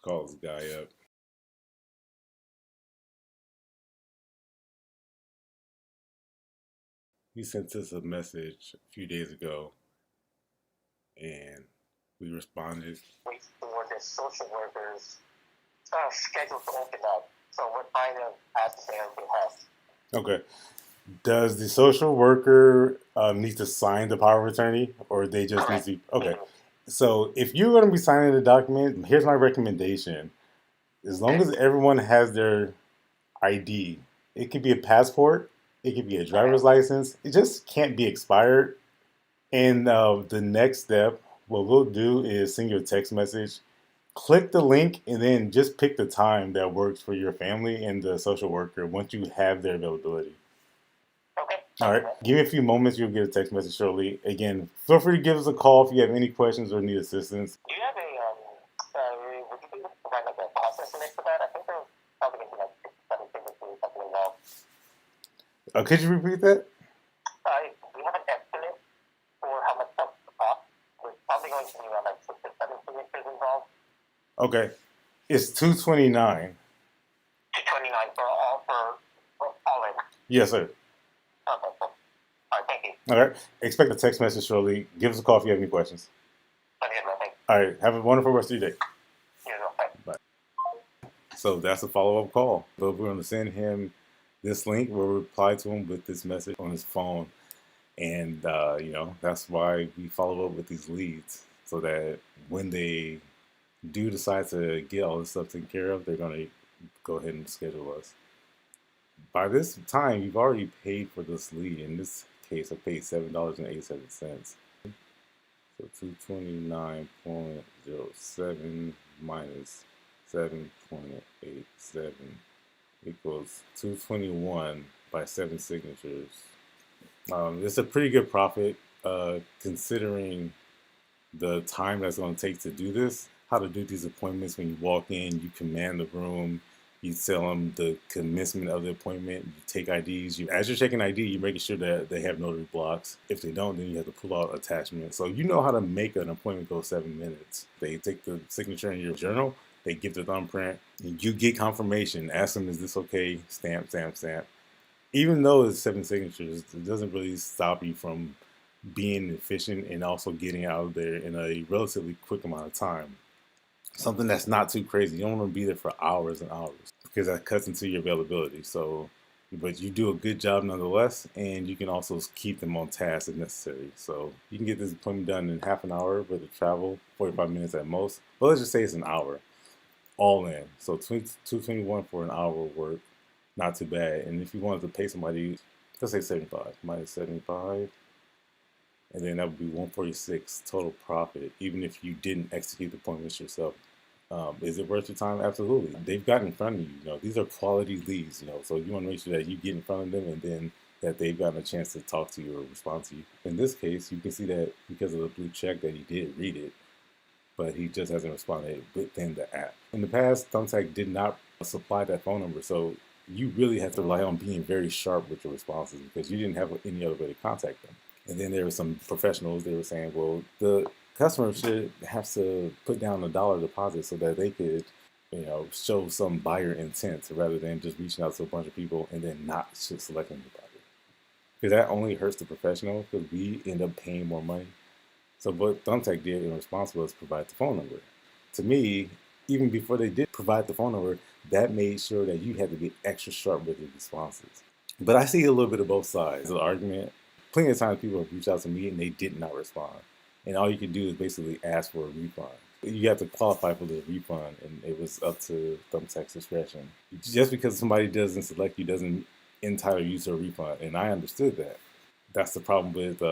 Call this guy up. He sent us a message a few days ago, and we responded. Wait for the social workers schedule to open up. So we're kind of at their behest. Okay. Does the social worker need to sign the power of attorney, or they just Correct. need to? Okay. So if you're going to be signing the document, here's my recommendation. As long as everyone has their ID, it could be a passport, it could be a driver's license. It just can't be expired. And the next step, what we'll do is send you a text message. Click the link and then just pick the time that works for your family and the social worker once you have their availability. Okay. All right. Give me a few moments. You'll get a text message shortly. Again, feel free to give us a call if you have any questions or need assistance. Do you have would you be able to provide like a process link for that? I think there's probably going to be like 6 7 signatures, something like that. Could you repeat that? We have an estimate for how much stuff to cost. We're probably going to be around like 6 or 7 signatures involved. Okay. It's $229. $229 for all in. Yes, sir. Okay, cool. All right, thank you. All right. Expect a text message shortly. Give us a call if you have any questions. Okay, thank you. All right. Have a wonderful rest of your day. You know, bye. Bye. So that's a follow-up call. So we're going to send him this link. We'll reply to him with this message on his phone. And, that's why we follow up with these leads, so that when they do decide to get all this stuff taken care of, they're going to go ahead and schedule us. By this time, you've already paid for this lead. In this case, I paid $7.87. So 229.07 minus 7.87 equals 221 by 7 signatures. It's a pretty good profit considering the time that's going to take to do this. How to do these appointments: when you walk in, you command the room, you tell them the commencement of the appointment, you take IDs. As you're checking ID, you're making sure that they have notary blocks. If they don't, then you have to pull out attachments. So you know how to make an appointment go 7 minutes. They take the signature in your journal, they give the thumbprint, and you get confirmation. Ask them, is this okay? Stamp, stamp, stamp. Even though it's 7 signatures, it doesn't really stop you from being efficient and also getting out of there in a relatively quick amount of time. Something that's not too crazy. You don't want to be there for hours and hours, because that cuts into your availability. So, but you do a good job nonetheless, and you can also keep them on task if necessary. So you can get this appointment done in half an hour with the travel, 45 minutes at most. But let's just say it's an hour, all in. So $221 for an hour of work, not too bad. And if you wanted to pay somebody, let's say 75 minus 75. And then that would be 146 total profit, even if you didn't execute the appointments yourself. Is it worth your time? Absolutely. They've got in front of you. These are quality leads. So you want to make sure that you get in front of them, and then that they've gotten a chance to talk to you or respond to you. In this case, you can see that because of the blue check that he did read it, but he just hasn't responded within the app. In the past, Thumbtack did not supply that phone number, so you really have to rely on being very sharp with your responses, because you didn't have any other way to contact them. And then there were some professionals, they were saying, well, the customer should have to put down a $1 deposit so that they could, show some buyer intent, rather than just reaching out to a bunch of people and then not selecting anybody. Because that only hurts the professional, because we end up paying more money. So what Thumbtack did in response was provide the phone number. To me, even before they did provide the phone number, that made sure that you had to be extra sharp with your responses. But I see a little bit of both sides of the argument. Plenty of times people have reached out to me and they did not respond. And all you can do is basically ask for a refund. You have to qualify for the refund, and it was up to Thumbtack's discretion. Just because somebody doesn't select you doesn't entitle you to a refund, and I understood that. That's the problem with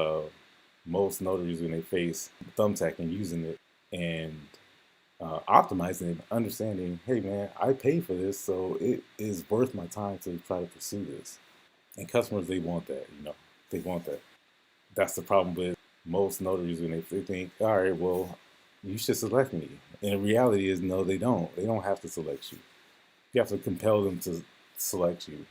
most notaries when they face Thumbtack and using it and optimizing it, understanding, hey man, I paid for this, so it is worth my time to try to pursue this. And customers, they want that, they want that. That's the problem with most notaries when they think, all right, well, you should select me. And the reality is, no, they don't. They don't have to select you. You have to compel them to select you.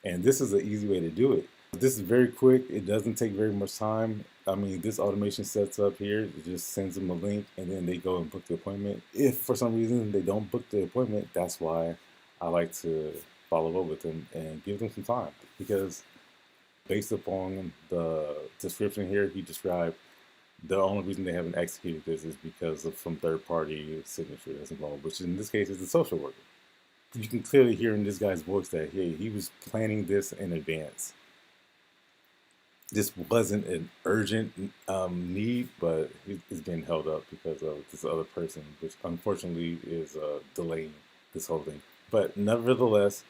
And this is an easy way to do it. This is very quick. It doesn't take very much time. I mean, this automation sets up here, it just sends them a link and then they go and book the appointment. If for some reason they don't book the appointment, that's why I like to follow up with them and give them some time. Because based upon the description here, he described the only reason they haven't executed this is because of some third party signature that's involved, which in this case is the social worker. You can clearly hear in this guy's voice that, hey, he was planning this in advance. This wasn't an urgent need, but it's been held up because of this other person, which unfortunately is delaying this whole thing. But nevertheless,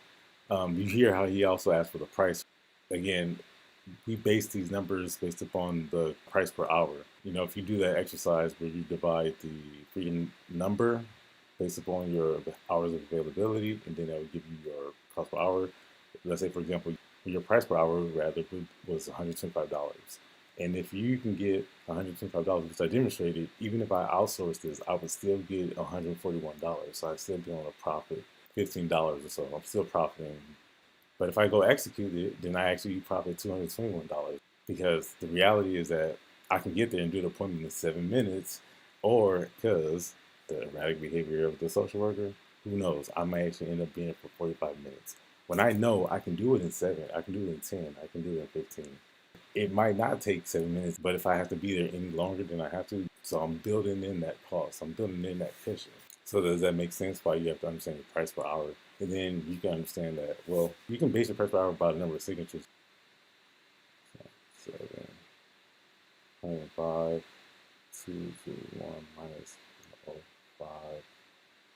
you hear how he also asked for the price. Again, we base these numbers based upon the price per hour. You know, if you do that exercise where you divide the freedom number based upon your hours of availability, and then that would give you your cost per hour. Let's say, for example, your price per hour rather was $125. And if you can get $125, which I demonstrated, even if I outsource this, I would still get $141. So I'd still be on a profit, $15 or so. I'm still profiting. But if I go execute it, then I actually profit $221 because the reality is that I can get there and do the appointment in 7 minutes, or because the erratic behavior of the social worker, who knows, I might actually end up being there for 45 minutes. When I know I can do it in 7, I can do it in 10, I can do it in 15. It might not take 7 minutes, but if I have to be there any longer than I have to, so I'm building in that cost, I'm building in that cushion. So does that make sense? Why you have to understand the price per hour? And then you can understand that, well, you can base your price per hour by the number of signatures. 7, 105, 221 minus 05.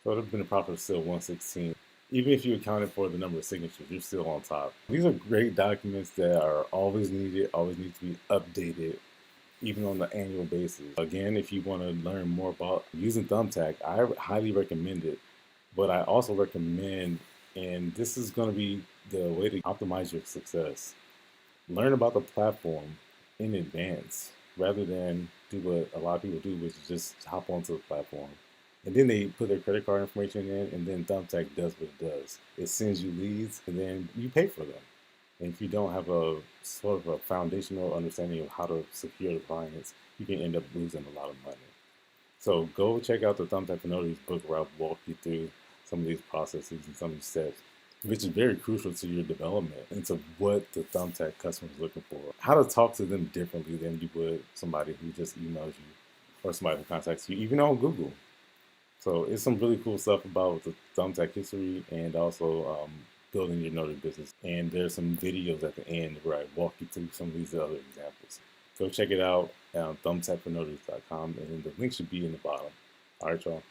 So it would have been a profit of still 116. Even if you accounted for the number of signatures, you're still on top. These are great documents that are always needed, always need to be updated, even on the annual basis. Again, if you want to learn more about using Thumbtack, I highly recommend it. But I also recommend, and this is going to be the way to optimize your success, learn about the platform in advance rather than do what a lot of people do, which is just hop onto the platform. And then they put their credit card information in, and then Thumbtack does what it does. It sends you leads, and then you pay for them. And if you don't have a sort of a foundational understanding of how to secure the clients, you can end up losing a lot of money. So go check out the Thumbtack for Notaries book where I'll walk you through some of these processes and some of these steps, which is very crucial to your development and to what the Thumbtack customer is looking for. How to talk to them differently than you would somebody who just emails you or somebody who contacts you, even on Google. So it's some really cool stuff about the Thumbtack history and also building your notary business. And there's some videos at the end where I walk you through some of these other examples. Go check it out at thumbtackfornotaries.com, and the link should be in the bottom. All right, y'all.